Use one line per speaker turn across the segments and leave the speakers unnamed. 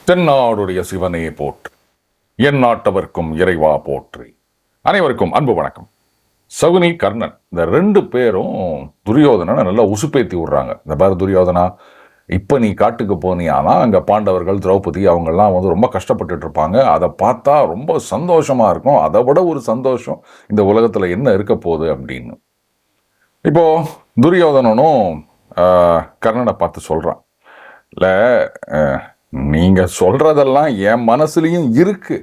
தென்னாடுடைய சிவனே போற்று, என் நாட்டவர்க்கும் இறைவா போற்றி. அனைவருக்கும் அன்பு வணக்கம். சகுனி, கர்ணன் இந்த ரெண்டு பேரும் துரியோதனனை நல்லா உசுப்பேத்தி விடுறாங்க. இந்த பாரு துரியோதனா, இப்போ நீ காட்டுக்கு போனியானா அங்கே பாண்டவர்கள், திரௌபதி அவங்கெல்லாம் ரொம்ப கஷ்டப்பட்டுட்டு இருப்பாங்க. அதை பார்த்தா ரொம்ப சந்தோஷமா இருக்கும். அதை விட ஒரு சந்தோஷம் இந்த உலகத்தில் என்ன இருக்க போகுது அப்படின்னு இப்போ துரியோதனனும் கர்ணனை பார்த்து சொல்கிறான். இல்லை, நீங்கள் சொல்கிறதெல்லாம் என் மனசுலையும் இருக்கு.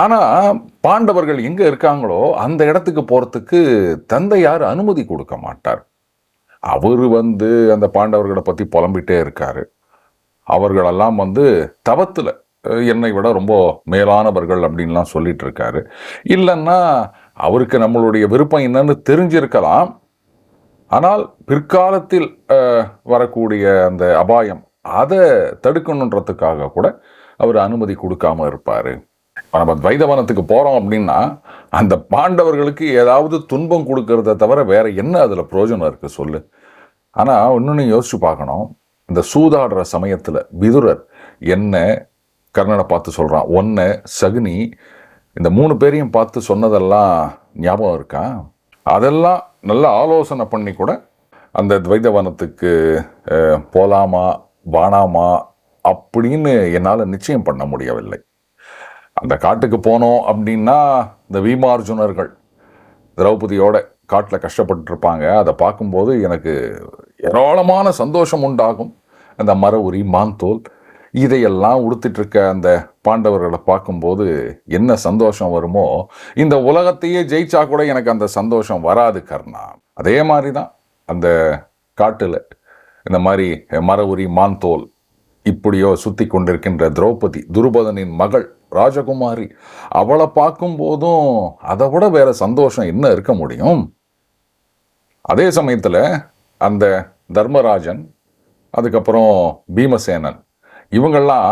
ஆனால் பாண்டவர்கள் எங்கே இருக்காங்களோ அந்த இடத்துக்கு போகிறதுக்கு தந்தையார் அனுமதி கொடுக்க மாட்டார். அவர் அந்த பாண்டவர்களை பற்றி புலம்பிட்டே இருக்காரு. அவர்களெல்லாம் தவத்தில் என்னை விட ரொம்ப மேலானவர்கள் அப்படின்லாம் சொல்லிட்டு இருக்காரு. இல்லைன்னா அவருக்கு நம்மளுடைய விருப்பம் என்னன்னு தெரிஞ்சிருக்கலாம். ஆனால் பிற்காலத்தில் வரக்கூடிய அந்த அபாயம் அதை தடுக்கணுன்றதுக்காக கூட அவர் அனுமதி கொடுக்காம இருப்பார். நம்ம துவைதவனத்துக்கு போகிறோம் அப்படின்னா அந்த பாண்டவர்களுக்கு ஏதாவது துன்பம் கொடுக்கறத தவிர வேற என்ன அதில் பிரயோஜனம் இருக்கு சொல்லு. ஆனால் இன்னொன்று யோசிச்சு பார்க்கணும். இந்த சூதாடுற சமயத்தில் விதுரர் என்ன கர்ணனை பார்த்து சொல்கிறான், ஒன்றை சகுனி, இந்த 3 பேரையும் பார்த்து சொன்னதெல்லாம் ஞாபகம் இருக்கா? அதெல்லாம் நல்ல ஆலோசனை பண்ணி கூட அந்த துவைதவனத்துக்கு போகலாமா வானாமா அப்படின்னு என்னால் நிச்சயம் பண்ண முடியவில்லை. அந்த காட்டுக்கு போனோம் அப்படின்னா இந்த பீமார்ஜுனர்கள் திரௌபதியோட காட்டில் கஷ்டப்பட்டு இருப்பாங்க. அதை பார்க்கும்போது எனக்கு ஏராளமான சந்தோஷம் உண்டாகும். அந்த மர உரி, மாந்தோல் இதையெல்லாம் உடுத்திட்டு இருக்க அந்த பாண்டவர்களை பார்க்கும்போது என்ன சந்தோஷம் வருமோ, இந்த உலகத்தையே ஜெயிச்சா கூட எனக்கு அந்த சந்தோஷம் வராது கர்ணா. அதே மாதிரி தான் அந்த காட்டில் இந்த மாதிரி மர உரி, மாந்தோல் இப்படியோ சுத்தி கொண்டிருக்கின்ற திரௌபதி, துருபதனின் மகள் ராஜகுமாரி, அவளை பார்க்கும் போதும் அதை விட வேற சந்தோஷம் என்ன இருக்க முடியும்? அதே சமயத்தில் அந்த தர்மராஜன், அதுக்கப்புறம் பீமசேனன், இவங்கெல்லாம்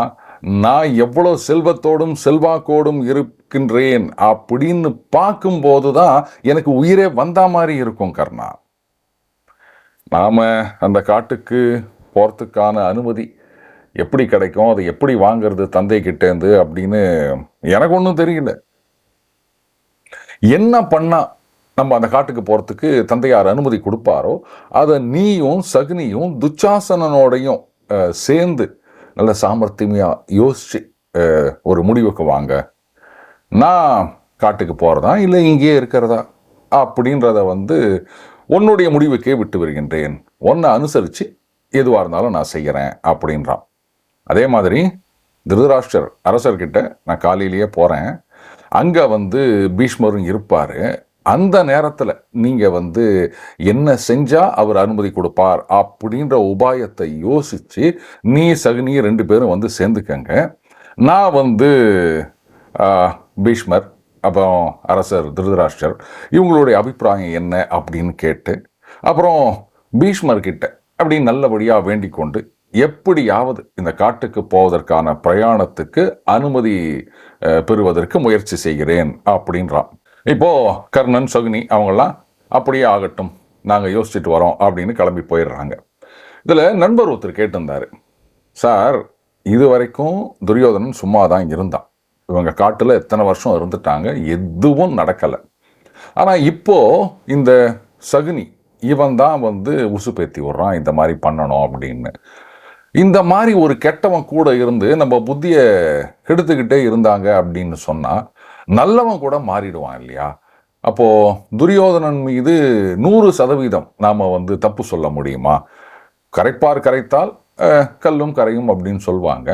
நான் எவ்வளோ செல்வத்தோடும் செல்வாக்கோடும் இருக்கின்றேன் அப்படின்னு பார்க்கும்போது தான் எனக்கு உயிரே வந்தா மாதிரி இருக்கும் கர்ணா. நாம் அந்த காட்டுக்கு போகிறதுக்கான அனுமதி எப்படி கிடைக்கும், அதை எப்படி வாங்கிறது தந்தை கிட்டேருந்து அப்படின்னு எனக்கு ஒன்றும் தெரியல. என்ன பண்ணால் நம்ம அந்த காட்டுக்கு போகிறதுக்கு தந்தையார் அனுமதி கொடுப்பாரோ அதை நீயும் சகுனியும் துச்சாசனனோடையும் சேர்ந்து நல்ல சாமர்த்தியமாக யோசித்து ஒரு முடிவுக்கு வாங்க. நான் காட்டுக்கு போகிறதா இல்லை இங்கேயே இருக்கிறதா அப்படின்றத உன்னுடைய முடிவுக்கே விட்டு வருகின்றேன். ஒன்றை அனுசரித்து எதுவாக இருந்தாலும் நான் செய்கிறேன் அப்படின்றான். அதே மாதிரி திருதராஷ்டிரர் அரசர்கிட்ட நான் காலையிலேயே போகிறேன். அங்கே பீஷ்மரும் இருப்பார். அந்த நேரத்தில் நீங்கள் என்ன செஞ்சால் அவர் அனுமதி கொடுப்பார் அப்படின்ற உபாயத்தை யோசித்து நீ சகுனி 2 பேரும் சேர்ந்துக்கங்க. நான் பீஷ்மர் அப்புறம் அரசர் திருதராஷ்டிரர் இவங்களுடைய அபிப்பிராயம் என்ன அப்படின்னு கேட்டு அப்புறம் பீஷ்மர்கிட்ட அப்படி நல்லபடியாக வேண்டிக் கொண்டு எப்படியாவது இந்த காட்டுக்கு போவதற்கான பிரயாணத்துக்கு அனுமதி பெறுவதற்கு முயற்சி செய்கிறேன் அப்படின்றான். இப்போ கர்ணன், சகுனி அவங்கெல்லாம் அப்படியே ஆகட்டும், நாங்கள் யோசிச்சுட்டு வரோம் அப்படின்னு கிளம்பி போயிடுறாங்க. இதில் நண்பர் ஒருத்தர் கேட்டிருந்தாரு, சார் இது வரைக்கும் துரியோதனன் சும்மா தான் இருந்தான், இவங்க காட்டில் எத்தனை வருஷம் இருந்துட்டாங்க, எதுவும் நடக்கலை. ஆனால் இப்போ இந்த சகுனி இவன் தான் உசுப்பேத்தி விடுறான் இந்த மாதிரி பண்ணணும் அப்படின்னு. இந்த மாதிரி ஒரு கெட்டவன் கூட இருந்து நம்ம புத்தியை கெடுத்துக்கிட்டே இருந்தாங்க அப்படின்னு சொன்னால் நல்லவன் கூட மாறிடுவான் இல்லையா? அப்போது துரியோதனன் மீது 100% நாம் தப்பு சொல்ல முடியுமா? கரைப்பார் கரைத்தால் கல்லும் கரையும் அப்படின்னு சொல்லுவாங்க.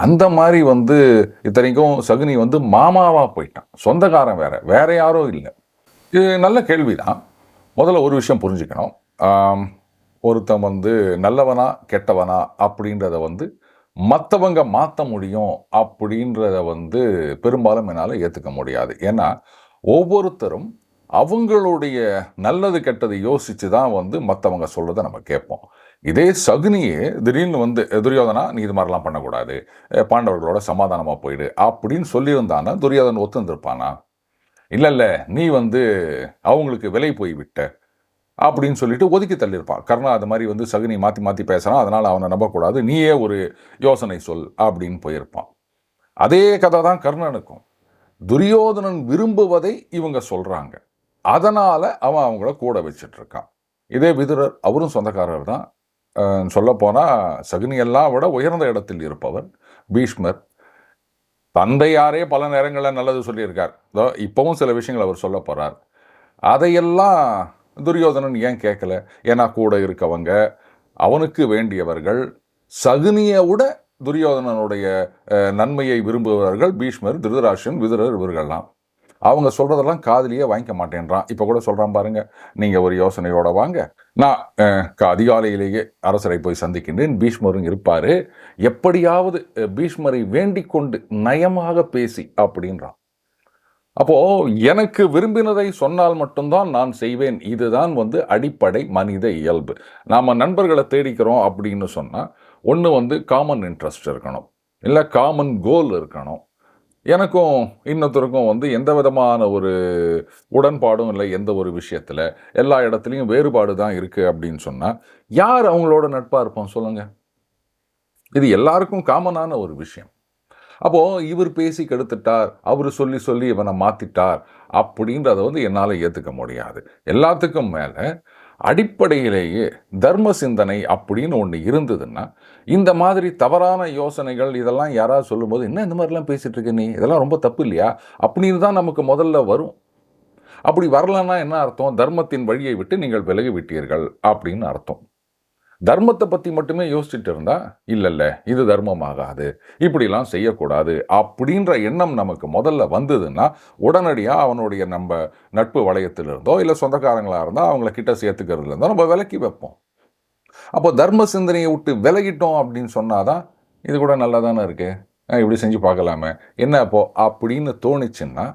அந்த மாதிரி இத்தனைக்கும் சகுனி மாமாவாக போயிட்டான், சொந்தக்காரன் வேற யாரும் இல்லை. இது நல்ல கேள்விதான். முதல்ல ஒரு விஷயம் புரிஞ்சுக்கணும். ஒருத்தன் நல்லவனா கெட்டவனா அப்படின்றத மற்றவங்க மாற்ற முடியும் அப்படின்றத பெரும்பாலும் என்னால் ஏற்றுக்க முடியாது. ஏன்னா ஒவ்வொருத்தரும் அவங்களுடைய நல்லது கெட்டதை யோசித்து தான் மற்றவங்க சொல்கிறத நம்ம கேட்போம். இதே சகுனியே திடீர்னு துரியோதனா நீ இது மாதிரிலாம் பண்ணக்கூடாது, பாண்டவர்களோட சமாதானமாக போயிடு அப்படின்னு சொல்லியிருந்தானா துரியோதனன் ஒத்துந்திருப்பானா? இல்லை நீ அவங்களுக்கு விலை போய் விட்ட, அப்படின்னு சொல்லிட்டு ஒதுக்கி தள்ளியிருப்பான். கர்ணா அது மாதிரி வந்து சகுனி மாற்றி மாற்றி பேசுகிறான், அதனால் அவனை நம்பக்கூடாது, நீயே ஒரு யோசனை சொல் அப்படின்னு போயிருப்பான். அதே கதை தான் கர்ணனுக்கும். துரியோதனன் விரும்புவதை இவங்க சொல்கிறாங்க, அதனால் அவன் அவங்கள கூட வச்சுட்டு இருக்கான். இதே விதுரர், அவரும் சொந்தக்காரர் தான். சொல்லப்போனால் சகுனியெல்லாம் விட உயர்ந்த இடத்தில் இருப்பவர் பீஷ்மர். தந்தையாரே பல நேரங்களில் நல்லது சொல்லியிருக்கார். இப்போவும் சில விஷயங்கள் அவர் சொல்ல போகிறார். அதையெல்லாம் துரியோதனன் ஏன் கேட்கல? ஏன்னா கூட இருக்கவங்க, அவனுக்கு வேண்டியவர்கள், சகுனியை விட துரியோதனனுடைய நன்மையை விரும்புபவர்கள் பீஷ்மர், திருதராஷ்டிரன், விதுரர், இவர்கள்லாம். அவங்க சொல்றதெல்லாம் காதிலேயே வாங்கிக்க மாட்டேன்றான். இப்போ கூட சொல்றான் பாருங்க, நீங்க ஒரு யோசனையோட வாங்க, நான் அதிகாலையிலேயே அரசரை போய் சந்திக்கின்றேன், பீஷ்மரும் இருப்பாரு, எப்படியாவது பீஷ்மரை வேண்டிக் கொண்டு நயமாக பேசி அப்படின்றான். அப்போ எனக்கு விரும்பினதை சொன்னால் மட்டும்தான் நான் செய்வேன். இதுதான் வந்து அடிப்படை மனித இயல்பு. நாம நண்பர்களை தேடிக்கிறோம் அப்படின்னு சொன்னா ஒன்று வந்து காமன் இன்ட்ரெஸ்ட் இருக்கணும், இல்லை காமன் கோல் இருக்கணும். எனக்கும் இன்னொருத்தருக்கும் வந்து எந்த விதமான ஒரு உடன்பாடும் இல்லை, எந்த ஒரு விஷயத்தில் எல்லா இடத்துலையும் வேறுபாடு தான் இருக்குது அப்படின்னு சொன்னால் யார் அவங்களோட நட்பாக இருப்போம் சொல்லுங்கள்? இது எல்லாருக்கும் காமனான ஒரு விஷயம். அப்போது இவர் பேசி கெடுத்துட்டார், அவர் சொல்லி சொல்லி இவனை மாற்றிட்டார் அப்படின்றத வந்து என்னால் ஏற்றுக்க முடியாது. எல்லாத்துக்கும் மேலே அடிப்படையிலேயே தர்ம சிந்தனை அப்படின்னு ஒன்று இருந்ததுன்னா, இந்த மாதிரி தவறான யோசனைகள் இதெல்லாம் யாராவது சொல்லும்போது, என்ன இந்த மாதிரிலாம் பேசிகிட்டு இருக்க நீ, இதெல்லாம் ரொம்ப தப்பு இல்லையா அப்படின்னு தான் நமக்கு முதல்ல வரும். அப்படி வரலன்னா என்ன அர்த்தம்? தர்மத்தின் வழியை விட்டு நீங்கள் விலகி விட்டீர்கள் அப்படின்னு அர்த்தம். தர்மத்தை பற்றி மட்டுமே யோசிச்சுட்டு இருந்தா, இல்லைல்ல இது தர்மம் ஆகாது, இப்படிலாம் செய்யக்கூடாது அப்படின்ற எண்ணம் நமக்கு முதல்ல வந்ததுன்னா, உடனடியாக அவனுடைய நம்ம நட்பு வளையத்தில் இருந்தோ இல்லை சொந்தக்காரங்களாக இருந்தால் அவங்கள கிட்ட சேர்த்துக்கிறதுல இருந்தோ நம்ம விலக்கி வைப்போம். அப்போ தர்ம சிந்தனையை விட்டு விலகிட்டோம் அப்படின்னு சொன்னாதான், இது கூட நல்லா தானே இருக்கு, இப்படி செஞ்சு பார்க்கலாமே என்ன அப்போ அப்படின்னு தோணிச்சுன்னா,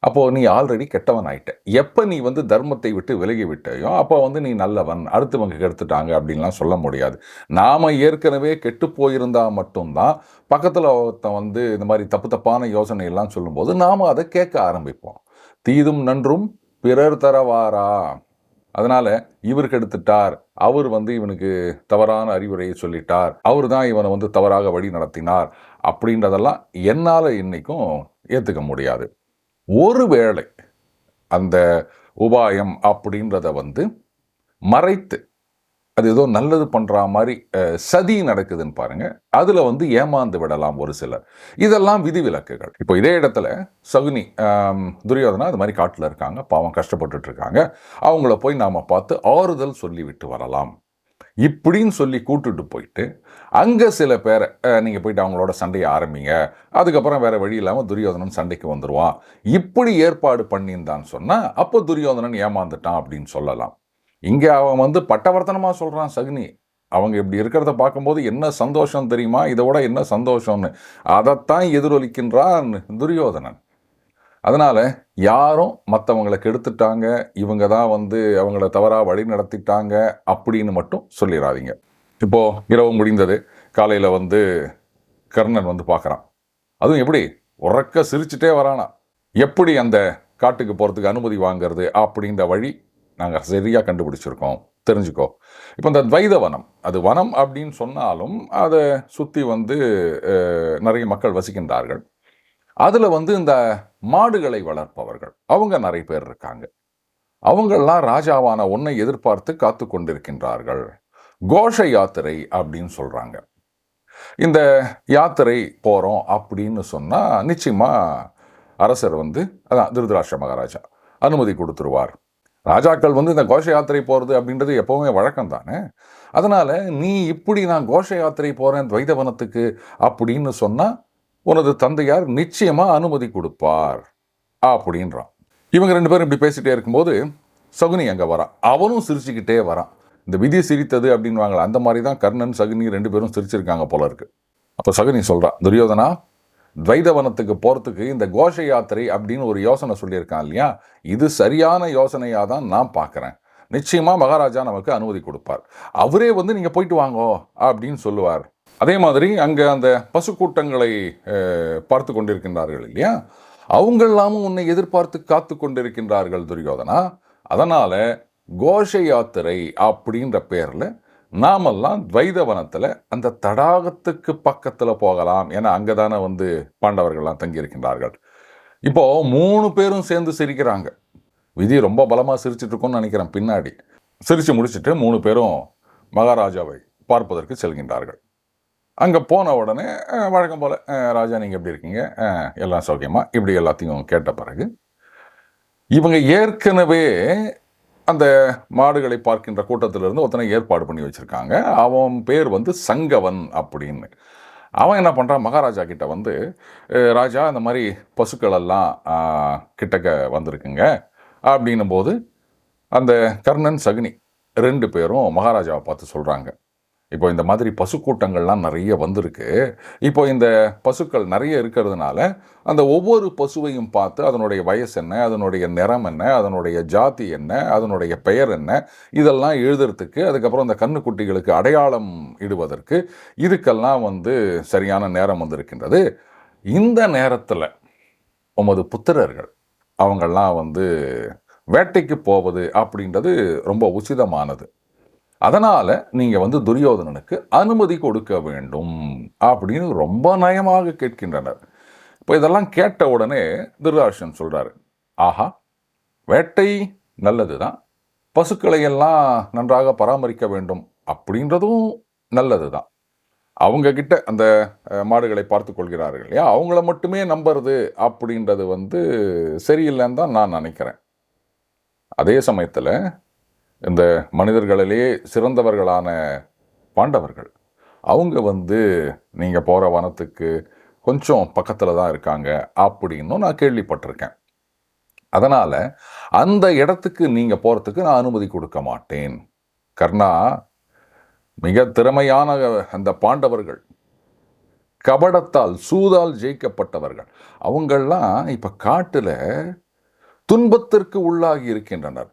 அப்போது நீ ஆல்ரெடி கெட்டவன் ஆயிட்ட. எப்போ நீ வந்து தர்மத்தை விட்டு விலகி விட்டையோ அப்போ வந்து நீ நல்லவன், அடுத்தவங்க கெடுத்துட்டாங்க அப்படின்லாம் சொல்ல முடியாது. நாம் ஏற்கனவே கெட்டு போயிருந்தால் மட்டும்தான் பக்கத்தில் ஒருத்தன் வந்து இந்த மாதிரி தப்பு தப்பான யோசனையெல்லாம் சொல்லும்போது நாம் அதை கேட்க ஆரம்பிப்போம். தீதும் நன்றும் பிறர் தரவாரா, அதனால் இவர் கெடுத்துட்டார், அவர் வந்து இவனுக்கு தவறான அறிவுரையை சொல்லிட்டார், அவர் தான் இவனை வந்து தவறாக வழி நடத்தினார் அப்படின்றதெல்லாம் என்னால் இன்னைக்கும் ஏற்றுக்க முடியாது. ஒருவேளை அந்த உபாயம் அப்படின்றத வந்து மறைத்து அது ஏதோ நல்லது பண்ணுற மாதிரி சதி நடக்குதுன்னு பாருங்க, அதில் வந்து ஏமாந்து விடலாம் ஒரு சிலர். இதெல்லாம் விதிவிலக்குகள். இப்போ இதே இடத்துல சகுனி, துரியோதனா அது மாதிரி காட்டில் இருக்காங்க, பாவம் கஷ்டப்பட்டுட்டு இருக்காங்க, அவங்கள போய் நாம் பார்த்து ஆறுதல் சொல்லிவிட்டு வரலாம் இப்படின்னு சொல்லி கூட்டுட்டு போயிட்டு அங்கே சில பேரை நீங்கள் போயிட்டு அவங்களோட சண்டையை ஆரம்பிங்க, அதுக்கப்புறம் வேறு வழி இல்லாமல் துரியோதனன் சண்டைக்கு வந்துடுவான், இப்படி ஏற்பாடு பண்ணியிருந்தான்னு சொன்னால் அப்போ துரியோதனன் ஏமாந்துட்டான் அப்படின்னு சொல்லலாம். இங்கே அவன் வந்து பட்டவர்த்தனமாக சொல்கிறான் சகுனி, அவங்க இப்படி இருக்கிறத பார்க்கும்போது என்ன சந்தோஷம் தெரியுமா, இதை விட என்ன சந்தோஷம்னு அதைத்தான் எதிரொலிக்கின்றான் துரியோதனன். அதனால் யாரும் மற்றவங்களை கெடுத்துட்டாங்க, இவங்க தான் வந்து அவங்கள தவறாக வழி நடத்திட்டாங்க அப்படின்னு மட்டும் சொல்லிடாதீங்க. இப்போது இரவு முடிந்தது, காலையில் வந்து கர்ணன் வந்து பார்க்குறான். அதுவும் எப்படி உறக்க சிரிச்சுட்டே வரானா. எப்படி அந்த காட்டுக்கு போகிறதுக்கு அனுமதி வாங்கிறது அப்படின்ற வழி நாங்கள் சரியாக கண்டுபிடிச்சிருக்கோம், தெரிஞ்சுக்கோ. இப்போ இந்த துவைத வனம், அது வனம் அப்படின்னு சொன்னாலும் அதை சுற்றி வந்து நிறைய மக்கள் வசிக்கின்றார்கள். அதில் வந்து இந்த மாடுகளை வளர்ப்பவர்கள் அவங்க நிறைய பேர் இருக்காங்க. அவங்கெல்லாம் ராஜாவான ஒன்றை எதிர்பார்த்து காத்து கொண்டிருக்கின்றார்கள். கோஷ யாத்திரை அப்படின்னு சொல்கிறாங்க. இந்த யாத்திரை போகிறோம் அப்படின்னு சொன்னால் நிச்சயமாக அரசர் வந்து, அதான் திருதராஷ்டிர மகாராஜா அனுமதி கொடுத்துருவார். ராஜாக்கள் வந்து இந்த கோஷ யாத்திரை போகிறது அப்படின்றது எப்போவுமே வழக்கம் தானே. அதனால் நீ இப்படி நான் கோஷ யாத்திரை போகிறேன் துவைதவனத்துக்கு அப்படின்னு சொன்னால் உனது தந்தையார் நிச்சயமாக அனுமதி கொடுப்பார் அப்படின்றான். இவங்க ரெண்டு பேரும் இப்படி பேசிகிட்டே இருக்கும்போது சகுனி அங்கே வரான். அவனும் சிரிச்சுக்கிட்டே வரான். இந்த விதி சிரித்தது அப்படின்வாங்களா, அந்த மாதிரி தான் கர்ணன் சகுனி ரெண்டு பேரும் சிரிச்சிருக்காங்க போல இருக்கு. அப்போ சகுனி சொல்கிறான், துரியோதனா, துவைதவனத்துக்கு போகிறதுக்கு இந்த கோஷ யாத்திரை அப்படின்னு ஒரு யோசனை சொல்லியிருக்கான் இல்லையா, இது சரியான யோசனையாக தான் நான் பார்க்குறேன். நிச்சயமாக மகாராஜா நமக்கு அனுமதி கொடுப்பார், அவரே வந்து நீங்கள் போயிட்டு வாங்கோ அப்படின்னு சொல்லுவார். அதே மாதிரி அங்கே அந்த பசு கூட்டங்களை பார்த்து கொண்டிருக்கின்றார்கள் இல்லையா, அவங்கெல்லாமும் உன்னை எதிர்பார்த்து காத்து கொண்டிருக்கின்றார்கள் துரியோதனா. அதனால் கோஷ யாத்திரை அப்படின்ற பேரில் நாமெல்லாம் துவைதவனத்தில் அந்த தடாகத்துக்கு பக்கத்தில் போகலாம். ஏன்னா அங்கே தானே வந்து பாண்டவர்கள்லாம் தங்கியிருக்கின்றார்கள். இப்போ 3 பேரும் சேர்ந்து சிரிக்கிறாங்க. விதி ரொம்ப பலமாக சிரிச்சிட்டு இருக்கோன்னு நினைக்கிறேன். பின்னாடி சிரித்து முடிச்சுட்டு 3 பேரும் மகாராஜாவை பார்ப்பதற்கு செல்கின்றார்கள். அங்கே போன உடனே வழக்கம் போல், ராஜா நீங்கள் எப்படி இருக்கீங்க, எல்லாம் சௌக்கியமா, இப்படி எல்லாத்தையும் கேட்ட பிறகு இவங்க ஏற்கனவே அந்த மாடுகளை பார்க்கின்ற கூட்டத்திலிருந்து ஒருத்தனை ஏற்பாடு பண்ணி வச்சுருக்காங்க. அவன் பேர் வந்து சங்கவன் அப்படின்னு. அவன் என்ன பண்ணுறான், மகாராஜா கிட்ட வந்து, ராஜா இந்த மாதிரி பசுக்கள் எல்லாம் கிட்டக்க வந்திருக்குங்க அப்படின்னும் போது அந்த கர்ணன் சகுனி 2 பேரும் மகாராஜாவை பார்த்து சொல்கிறாங்க, இப்போ இந்த மாதிரி பசு கூட்டங்கள்லாம் நிறைய வந்திருக்கு. இப்போ இந்த பசுக்கள் நிறைய இருக்கிறதுனால அந்த ஒவ்வொரு பசுவையும் பார்த்து அதனுடைய வயசு என்ன, அதனுடைய நிறம் என்ன, அதனுடைய ஜாதி என்ன, அதனுடைய பெயர் என்ன, இதெல்லாம் எழுதுறதுக்கு, அதுக்கப்புறம் அந்த கன்றுக்குட்டிகளுக்கு அடையாளம் இடுவதற்கு இதுக்கெல்லாம் வந்து சரியான நேரம் வந்திருக்கின்றது. இந்த நேரத்தில் உமது புத்திரர்கள் அவங்கெல்லாம் வந்து வேட்டைக்கு போவது அப்படின்றது ரொம்ப உச்சிதமானது. அதனால் நீங்கள் வந்து துரியோதனனுக்கு அனுமதி கொடுக்க வேண்டும் அப்படின்னு ரொம்ப நயமாக கேட்கின்றனர். இப்போ இதெல்லாம் கேட்ட உடனே திருதராஷ்டிரன் சொல்கிறாரு, ஆஹா, வேட்டை நல்லது தான், பசுக்களை எல்லாம் நன்றாக பராமரிக்க வேண்டும் அப்படின்றதும் நல்லது தான். அவங்கக்கிட்ட அந்த மாடுகளை பார்த்து கொள்கிறார்கள் இல்லையா, அவங்கள மட்டுமே நம்புறது அப்படின்றது வந்து சரியில்லைன்னு தான் நான் நினைக்கிறேன். அதே சமயத்தில் இந்த மனிதர்களிலே சிறந்தவர்களான பாண்டவர்கள் அவங்க வந்து நீங்கள் போகிற வனத்துக்கு கொஞ்சம் பக்கத்தில் தான் இருக்காங்க அப்படின்னும் நான் கேள்விப்பட்டிருக்கேன். அதனால் அந்த இடத்துக்கு நீங்கள் போகிறதுக்கு நான் அனுமதி கொடுக்க மாட்டேன். கர்ணா, மிக திறமையான அந்த பாண்டவர்கள், கபடத்தால் சூதால் ஜெயிக்கப்பட்டவர்கள், அவங்கள்லாம் இப்போ காட்டில் துன்பத்திற்கு உள்ளாகி இருக்கின்றனர்.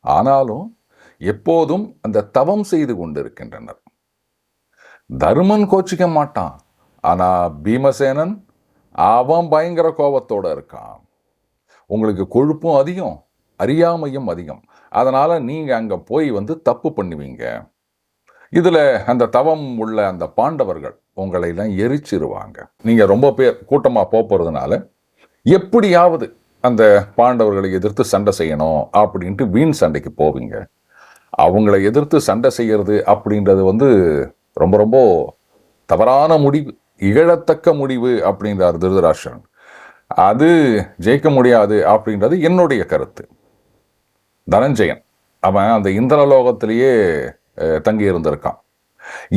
ஆனாலும் எப்போதும் அந்த தவம் செய்து கொண்டிருக்கின்றனர். தருமன் கோச்சிக்க மாட்டான், ஆனால் பீமசேனன் அவன் பயங்கர கோபத்தோடு இருக்கான். உங்களுக்கு கொழுப்பும் அதிகம், அறியாமையும் அதிகம். அதனால் நீங்கள் அங்கே போய் வந்து தப்பு பண்ணுவீங்க. இதில் அந்த தவம் உள்ள அந்த பாண்டவர்கள் உங்களையெல்லாம் எரிச்சிருவாங்க. நீங்கள் ரொம்ப பேர் கூட்டமாக போகிறதுனால எப்படியாவது அந்த பாண்டவர்களை எதிர்த்து சண்டை செய்யணும் அப்படின்ட்டு வீண் சண்டைக்கு போவீங்க. அவங்கள எதிர்த்து சண்டை செய்கிறது அப்படின்றது வந்து ரொம்ப ரொம்ப தவறான முடிவு, இகழத்தக்க முடிவு அப்படின்றார் திருதராஷ்டிரன். அது ஜெயிக்க முடியாது அப்படின்றது என்னுடைய கருத்து. தனஞ்சயன் அவன் அந்த இந்திரலோகத்திலேயே தங்கி இருந்திருக்கான்.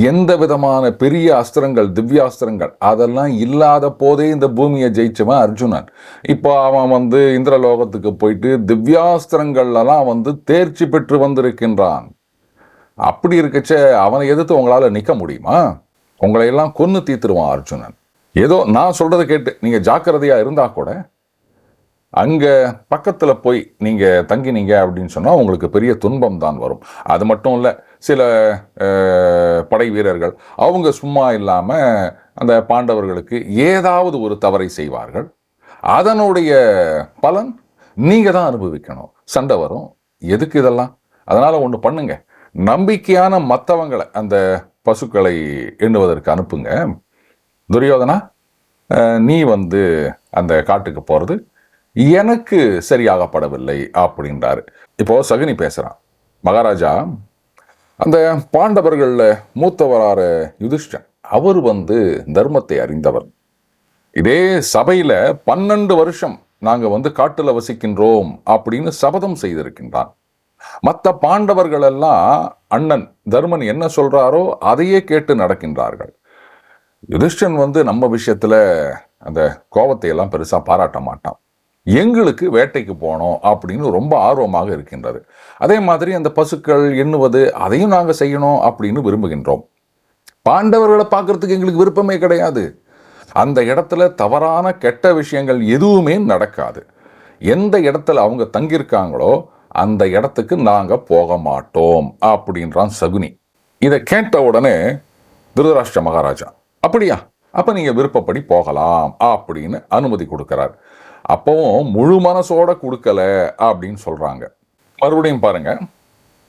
எந்த விதமான பெரிய அஸ்திரங்கள், திவ்யாஸ்திரங்கள் அதெல்லாம் இல்லாத போதே இந்த பூமியை ஜெயிச்சவன் அர்ஜுனன். இப்போ அவன் வந்து இந்திரலோகத்துக்கு போயிட்டு திவ்யாஸ்திரங்கள்லாம் வந்து தேர்ச்சி பெற்று வந்திருக்கின்றான். அப்படி இருக்கச்ச அவனை எதிர்த்து உங்களால் நிற்க முடியுமா? உங்களையெல்லாம் கொன்று தீத்துருவான் அர்ஜுனன். ஏதோ நான் சொல்றதை கேட்டு நீங்கள் ஜாக்கிரதையாக இருந்தால் கூட அங்கே பக்கத்தில் போய் நீங்கள் தங்கினீங்க அப்படின்னு சொன்னால் உங்களுக்கு பெரிய துன்பம் தான் வரும். அது மட்டும் இல்லை, சில படை வீரர்கள் அவங்க சும்மா இல்லாமல் அந்த பாண்டவர்களுக்கு ஏதாவது ஒரு தவறை செய்வார்கள். அதனுடைய பலன் நீங்கள் தான் அனுபவிக்கணும். சண்டை வரும். எதுக்கு இதெல்லாம்? அதனால் ஒன்று பண்ணுங்க, நம்பிக்கையான மற்றவங்களை அந்த பசுக்களை எண்ணுவதற்கு அனுப்புங்க. துரியோதனா, நீ வந்து அந்த காட்டுக்கு போகிறது எனக்கு சரியாகப்படவில்லை அப்படின்றாரு. இப்போ சகுனி பேசுகிறான், மகாராஜா, அந்த பாண்டவர்களில் மூத்தவரான யுதிஷ்டன் அவர் வந்து தர்மத்தை அறிந்தவர். இதே சபையில் 12 வருஷம் நாங்கள் வந்து காட்டில் வசிக்கின்றோம் அப்படின்னு சபதம் செய்திருக்கின்றான். மற்ற பாண்டவர்கள் எல்லாம் அண்ணன் தர்மன் என்ன சொல்றாரோ அதையே கேட்டு நடக்கின்றார்கள். யுதிஷ்டன் வந்து நம்ம விஷயத்துல அந்த கோபத்தை எல்லாம் பெருசா பாராட்ட மாட்டான். எங்களுக்கு வேட்டைக்கு போனோம் அப்படின்னு ரொம்ப ஆர்வமாக இருக்கின்றது. அதே மாதிரி அந்த பசுக்கள் எண்ணுவது அதையும் நாங்கள் செய்யணும் அப்படின்னு விரும்புகின்றோம். பாண்டவர்களை பார்க்கறதுக்கு எங்களுக்கு விருப்பமே கிடையாது. அந்த இடத்துல தவறான கெட்ட விஷயங்கள் எதுவுமே நடக்காது. எந்த இடத்துல அவங்க தங்கியிருக்காங்களோ அந்த இடத்துக்கு நாங்கள் போக மாட்டோம் அப்படின்றான் சகுனி. இதை கேட்ட உடனே திருதராஷ்டிர மகாராஜா, அப்படியா, அப்போ நீங்கள் விருப்பப்படி போகலாம் அப்படின்னு அனுமதி கொடுக்கிறார். அப்பவும் முழு மனசோட கொடுக்கல அப்படின்னு சொல்கிறாங்க. மறுபடியும் பாருங்க,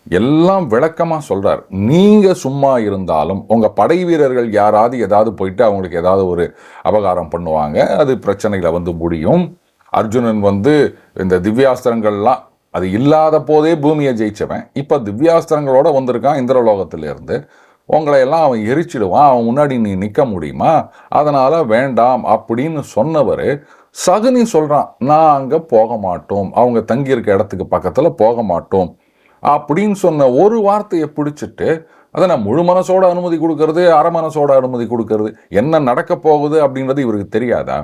எல்லாம் விளக்கமா சொல்றார். நீங்க சும்மா இருந்தாலும் உங்க படை வீரர்கள் யாராவது ஏதாவது போயிட்டு அவங்களுக்கு ஏதாவது ஒரு அபகாரம் பண்ணுவாங்க, அது பிரச்சனையில வந்து முடியும். அர்ஜுனன் வந்து இந்த திவ்யாஸ்திரங்கள்லாம் அது இல்லாத போதே பூமியை ஜெயிச்சவன், இப்ப திவ்யாஸ்திரங்களோட வந்திருக்கான் இந்திரலோகத்தில இருந்து. உங்களை எல்லாம் அவன் எரிச்சிடுவான், அவன் முன்னாடி நீ நிக்க முடியுமா, அதனால வேண்டாம் அப்படின்னு சொன்னவர் சகுனி சொல்றான், நான் அங்க போக மாட்டோம், அவங்க தங்கி இருக்க இடத்துக்கு பக்கத்துல போக மாட்டோம் அப்படின்னு சொன்ன ஒரு வார்த்தையை பிடிச்சிட்டு அதை நான் முழு மனசோட அனுமதி கொடுக்கறது, அரை மனசோட அனுமதி கொடுக்கறது, என்ன நடக்க போகுது அப்படின்றது இவருக்கு தெரியாதா?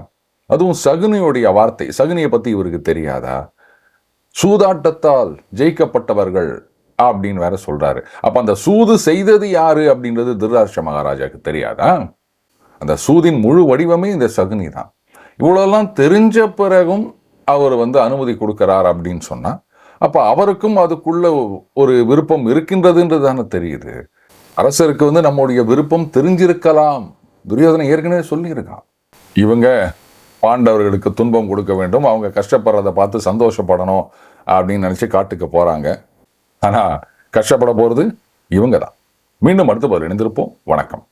அதுவும் சகுனியுடைய வார்த்தை, சகுனியை பத்தி இவருக்கு தெரியாதா? சூதாட்டத்தால் ஜெயிக்கப்பட்டவர்கள் அப்படின்னு வேற சொல்றாரு. அப்ப அந்த சூது செய்தது யாரு அப்படின்றது திருதராஷ்டிர மகாராஜாவுக்கு தெரியாதா? அந்த சூதின் முழு வடிவமே இந்த சகுனி தான். இவ்வளோலாம் தெரிஞ்ச பிறகும் அவர் வந்து அனுமதி கொடுக்கிறார் அப்படின்னு சொன்னா, அப்ப அவருக்கும் அதுக்குள்ள ஒரு விருப்பம் இருக்கின்றதுன்றது தானே தெரியுது. அரசருக்கு வந்து நம்முடைய விருப்பம் தெரிஞ்சிருக்கலாம், துரியோதனன் ஏற்கனவே சொல்லியிருக்கான். இவங்க பாண்டவர்களுக்கு துன்பம் கொடுக்க வேண்டும், அவங்க கஷ்டப்படுறதை பார்த்து சந்தோஷப்படணும் அப்படின்னு நினைச்சு காட்டுக்கு போறாங்க. ஆனா கஷ்டப்பட போறது இவங்க தான். மீண்டும் அடுத்த பதில் இணைந்திருப்போம். வணக்கம்.